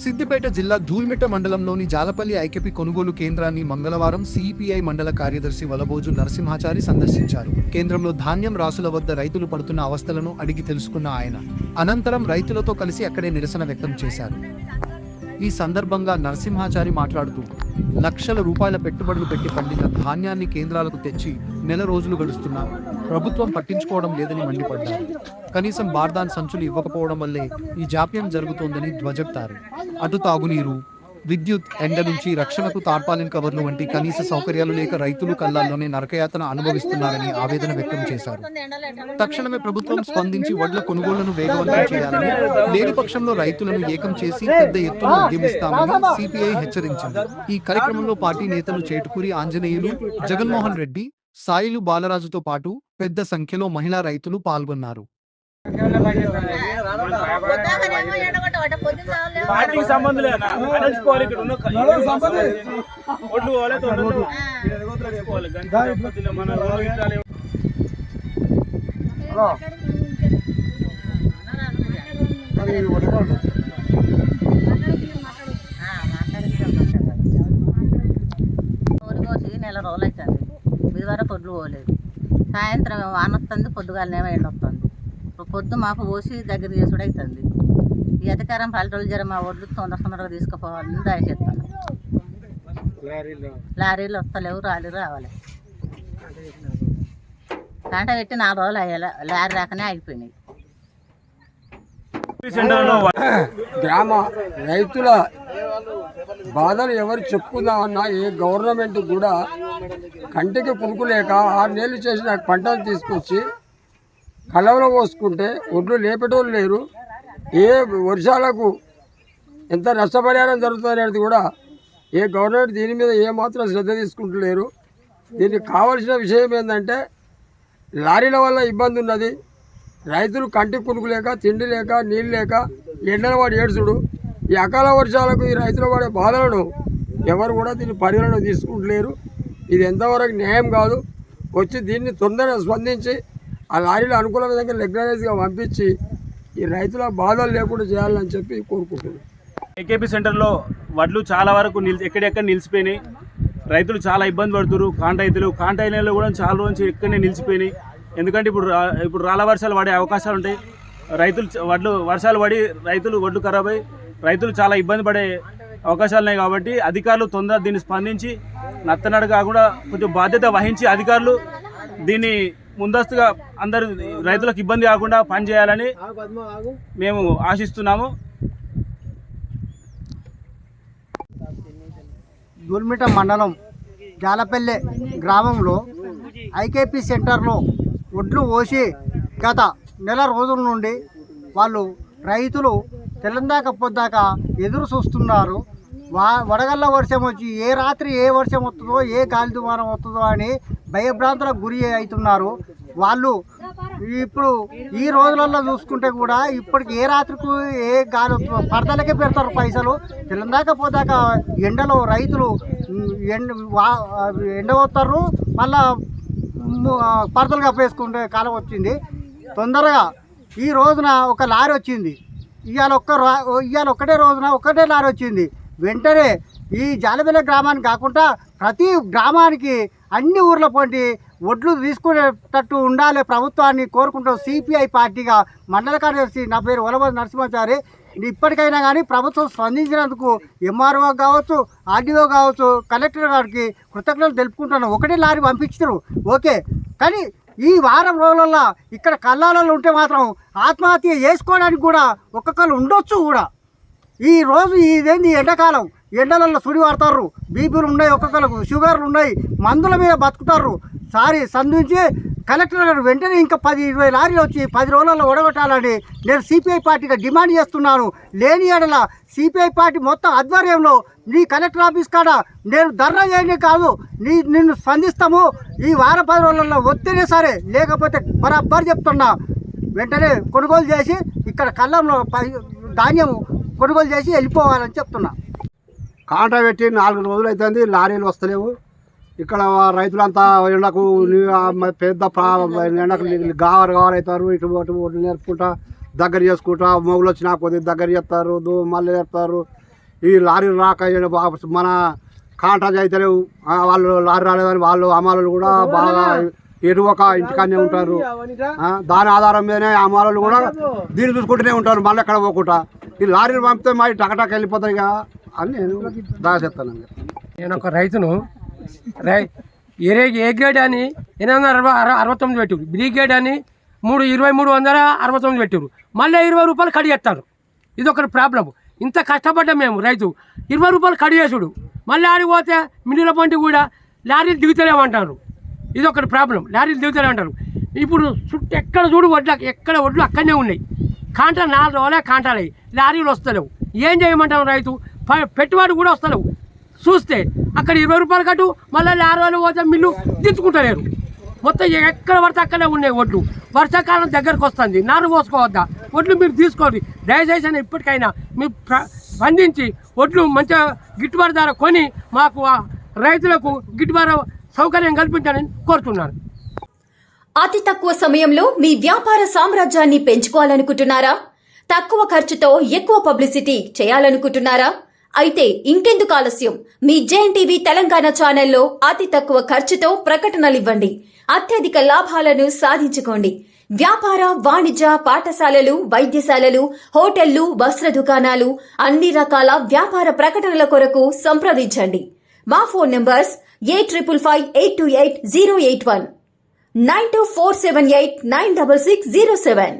సిద్దిపేట జిల్లా ధూల్మిట్ట మండలంలోని జాలపల్లి ఐకేపీ కొనుగోలు కేంద్రాన్ని మంగళవారం సిపిఐ మండల కార్యదర్శి వలబోజు నరసింహాచారి సందర్శించారు. కేంద్రంలో ధాన్యం రాసుల వద్ద రైతులు పడుతున్న అవస్థలను అడిగి తెలుసుకున్న ఆయన అనంతరం రైతులతో కలిసి అక్కడే నిరసన వ్యక్తం చేశారు. ఈ సందర్భంగా నరసింహాచారి మాట్లాడుతూ లక్షల రూపాయల పెట్టుబడులు పెట్టి పండిన ధాన్యాన్ని కేంద్రాలకు తెచ్చి నెల రోజులు గడుస్తున్నా ప్రభుత్వం పట్టించుకోవడం లేదని మండిపడ్డారు. కనీసం బార్దాన్ సంచులు ఇవ్వకపోవడం వల్లే ఈ జాప్యం జరుగుతోందని ధ్వజెత్తారు. అటు తాగునీరు, విద్యుత్, ఎండ నుంచి రక్షణకు తార్పాలిన్ కవర్లు వంటి కనీస సౌకర్యాలు లేక రైతులు కల్లాల్లోనే నరకయాతన అనుభవిస్తున్నారని ఆవేదన వ్యక్తం చేశారు. తక్షణమే ప్రభుత్వం స్పందించి వడ్ల కొనుగోళ్లను వేగవంతం చేయాలని, లేని పక్షంలో రైతులను ఏకం చేసి పెద్ద ఎత్తున ఉద్యమిస్తామని సిపిఐ హెచ్చరించింది. ఈ కార్యక్రమంలో పార్టీ నేతలు చేటుకూరి ఆంజనేయులు, జగన్మోహన్ రెడ్డి, సాయిలు బాలరాజుతో పాటు పెద్ద సంఖ్యలో మహిళా రైతులు పాల్గొన్నారు. పార్టీకి సంబంధం లేదా నెల రోజులు అవుతుంది. బుధవారం పొద్దులు పోలేదు, సాయంత్రం వాన వస్తుంది, పొద్దుగాలనేమో ఎండ వస్తుంది. పొద్దు మాకు పోసి దగ్గర చేసుడు అవుతుంది. ఈ అధికారం పల్లెటూళ్ళు జర మా ఒడ్లు తొందరగా తీసుకుపోవాలని దయచేస్తాను. లారీలు వస్తలేవు, రావాలి. గంట పెట్టి 4 రోజులు అయ్యాలి, లారీ రాకనే ఆగిపోయినాయి. గ్రామ రైతుల బాధలు ఎవరు చెప్పుకుందామన్నా ఏ గవర్నమెంట్ కూడా కంటికి పురుగు లేక 6 నెలలు చేసిన పంటను తీసుకొచ్చి కళ్ళంలో పోసుకుంటే ఒడ్లు లేపేటోళ్ళు లేరు. ఏ వర్షాలకు ఎంత నష్టపరిహారం జరుగుతుందనేది కూడా ఏ గవర్నమెంట్ దీని మీద ఏమాత్రం శ్రద్ధ తీసుకుంటలేరు. దీనికి కావాల్సిన విషయం ఏంటంటే లారీల వల్ల ఇబ్బంది ఉన్నది. రైతులు కంటికి పురుగు లేక, తిండి లేక, నీళ్ళు లేక ఎండల వాడు ఏడ్చుడు. ఈ అకాల వర్షాలకు ఈ రైతుల పడే బాధలను ఎవరు కూడా దీన్ని పరిగణన తీసుకుంటలేరు. ఇది ఎంతవరకు న్యాయం కాదు. వచ్చి దీన్ని తొందరగా స్పందించి ఆ లారీలు అనుకూల విధంగా రెగ్యులరైజ్గా పంపించి ఈ రైతుల బాధలు లేకుండా చేయాలని చెప్పి కోరుకుంటున్నాను. ఏకేపీ సెంటర్లో వడ్లు చాలా వరకు ఎక్కడెక్కడ నిలిచిపోయినాయి. రైతులు చాలా ఇబ్బంది పడుతున్నారు. కాంటైనర్లు కూడా చాలా రోజు ఎక్కడనే నిలిచిపోయినాయి. ఎందుకంటే ఇప్పుడు రాళ్ళ వర్షాలు పడే అవకాశాలు ఉంటాయి. వర్షాలు పడి వడ్లు ఖరాబ్ అయ్యి రైతులు చాలా ఇబ్బంది పడే అవకాశాలు ఉన్నాయి. కాబట్టి అధికారులు తొందరగా దీన్ని స్పందించి నత్తనడు కాకుండా కొంచెం బాధ్యత వహించి అధికారులు దీన్ని ముందస్తుగా అందరు రైతులకు ఇబ్బంది కాకుండా పనిచేయాలని మేము ఆశిస్తున్నాము. ధూల్మిట్ట మండలం జాలపల్లె గ్రామంలో ఐకేపీ సెంటర్లో ఒడ్లు పోసి గత నెల రోజుల నుండి వాళ్ళు రైతులు తెల్లందాక పొద్దాక ఎదురు చూస్తున్నారు. వడగళ్ళ వర్షం వచ్చి ఏ రాత్రి ఏ వర్షం వస్తుందో, ఏ గాలి దుమారం వస్తుందో అని భయభ్రాంతులకు గురి అవుతున్నారు. వాళ్ళు ఇప్పుడు ఈ రోజులలో చూసుకుంటే కూడా ఇప్పటికి ఏ రాత్రికి ఏ గాలి వస్తుందో పడతలకే పెడతారు పైసలు. తెల్లందాక పోదాక ఎండలో రైతులు ఎండ వస్తారు, మళ్ళా పడతలు కప్పేసుకుంటే కాలం వచ్చింది. తొందరగా ఈ రోజున ఒక లారీ వచ్చింది. ఇవాళ ఒక్కటే రోజున ఒకటే లారీ వచ్చింది. వెంటనే ఈ జాలపల్లి గ్రామానికి కాకుండా ప్రతి గ్రామానికి అన్ని ఊర్ల పొంటి ఒడ్లు తీసుకునేటట్టు ఉండాలి ప్రభుత్వాన్ని కోరుకుంటాం. సిపిఐ పార్టీగా మండల కార్యదర్శి నా పేరు వలబోజు నరసింహాచారి. ఇప్పటికైనా కానీ ప్రభుత్వం స్పందించినందుకు ఎంఆర్ఓ కావచ్చు, ఆర్డీఓ కావచ్చు, కలెక్టర్ గారికి కృతజ్ఞతలు తెలుపుకుంటున్నాను. ఒకటే లారీ పంపించారు ఓకే, కానీ ఈ వారం రోజులలో ఇక్కడ కళ్ళాలలో ఉంటే మాత్రం ఆత్మహత్య చేసుకోవడానికి కూడా ఒక్కొక్కరు ఉండొచ్చు కూడా. ఈ రోజు ఇదేంది ఎండాకాలం, ఎండలలో సుడి వాడతారు, బీపీలు ఉన్నాయి, ఒక్కొక్కరికి షుగర్లు ఉన్నాయి, మందుల మీద బతుకుతారు. సంధించి కలెక్టర్ గారు వెంటనే ఇంకా 10-20 లారీలు వచ్చి 10 రోజులలో ఓడగొట్టాలని నేను సిపిఐ పార్టీగా డిమాండ్ చేస్తున్నాను. లేని ఏడల సిపిఐ పార్టీ మొత్తం ఆధ్వర్యంలో నీ కలెక్టర్ ఆఫీస్ కాడ నేను ధర్నా చేయనే కాదు, నిన్ను స్పందిస్తాము. ఈ వారం 10 రోజులలో వస్తేనే సరే, లేకపోతే బరాబర్ చెప్తున్నా వెంటనే కొనుగోలు చేసి ఇక్కడ కళ్ళంలో ధాన్యం కొనుగోలు చేసి వెళ్ళిపోవాలని చెప్తున్నా. కాంట పెట్టి 4 రోజులు అవుతుంది, లారీలు వస్తలేవు. ఇక్కడ రైతులంతా ఎండకు పెద్ద ఎండకు గావరవుతారు. ఇటు నేర్పుకుంటా దగ్గర చేసుకుంటా మొగులు వచ్చినా కొద్దిగా దగ్గర చేస్తారు, మళ్ళీ నేర్పుతారు. ఈ లారీలు రాక ఈడ మన కాంట్రాక్ట్ అయితే లేవు. వాళ్ళు లారీ రాలేదని వాళ్ళు అమ్మాలు కూడా బాగా ఎరువక ఇంటికాడనే ఉంటారు. దాని ఆధారం మీదనే అమ్మాలు కూడా దీన్ని చూసుకుంటూనే ఉంటారు. మళ్ళీ ఎక్కడ పోకుండా ఈ లారీలు పంపితే మరి టకటక వెళ్ళిపోతాయి కదా అని నేను దాచేస్తానండి. నేను ఒక రైతును ఏ గ్రేడ్ అని 869 పెట్టారు, బి గ్రేడ్ అని 2369 పెట్టారు. మళ్ళీ 20 రూపాయలు కడిగేస్తారు. ఇది ఒకటి ప్రాబ్లం. ఇంత కష్టపడ్డాం మేము రైతు 20 రూపాయలు కడిగేసుడు. మళ్ళీ ఆడికి పోతే మిడిల పంటి కూడా లారీలు దిగుతలేమంటారు. ఇది ఒకటి ప్రాబ్లం. లారీలు దిగుతలేమంటారు. ఇప్పుడు చుట్టూ ఎక్కడ చూడు ఎక్కడ వడ్లు అక్కడనే ఉన్నాయి. కాంటా 4 రోజులే కాంటాలయ్యి, లారీలు వస్తలేవు. ఏం చేయమంటాం రైతు? పెట్టుబడి కూడా వస్తలేవు. చూస్తే అక్కడ 20 రూపాయలు కట్టు, మళ్ళీ 6 రోజులు పోతే మిల్లు దించుకుంటలేరు. మొత్తం ఎక్కడ పడితే అక్కడే ఉన్నాయి వడ్లు. వర్షాకాలం దగ్గరకు వస్తుంది, నారు పోసుకోవద్దా? వడ్లు మీరు తీసుకోండి దయచేసి. ఇప్పటికైనా మీరు స్పందించి వడ్లు మంచిగా గిట్టుబాటు ధర కొని మాకు రైతులకు గిట్టుబాటు సౌకర్యం కల్పించాలని కోరుతున్నాను. అతి తక్కువ సమయంలో మీ వ్యాపార సామ్రాజ్యాన్ని పెంచుకోవాలనుకుంటున్నారా? తక్కువ ఖర్చుతో ఎక్కువ పబ్లిసిటీ చేయాలనుకుంటున్నారా? అయితే ఇంకెందుకు ఆలస్యం? మీ జేఎన్టీవీ తెలంగాణ ఛానల్లో అతి తక్కువ ఖర్చుతో ప్రకటనలు ఇవ్వండి. అత్యధిక లాభాలను సాధించుకోండి. వ్యాపార, వాణిజ్య, పాఠశాలలు, వైద్యశాలలు, హోటళ్లు, వస్త్ర దుకాణాలు, అన్ని రకాల వ్యాపార ప్రకటనల కొరకు సంప్రదించండి. మా ఫోన్ నంబర్స్ 8558288081, 9247896607.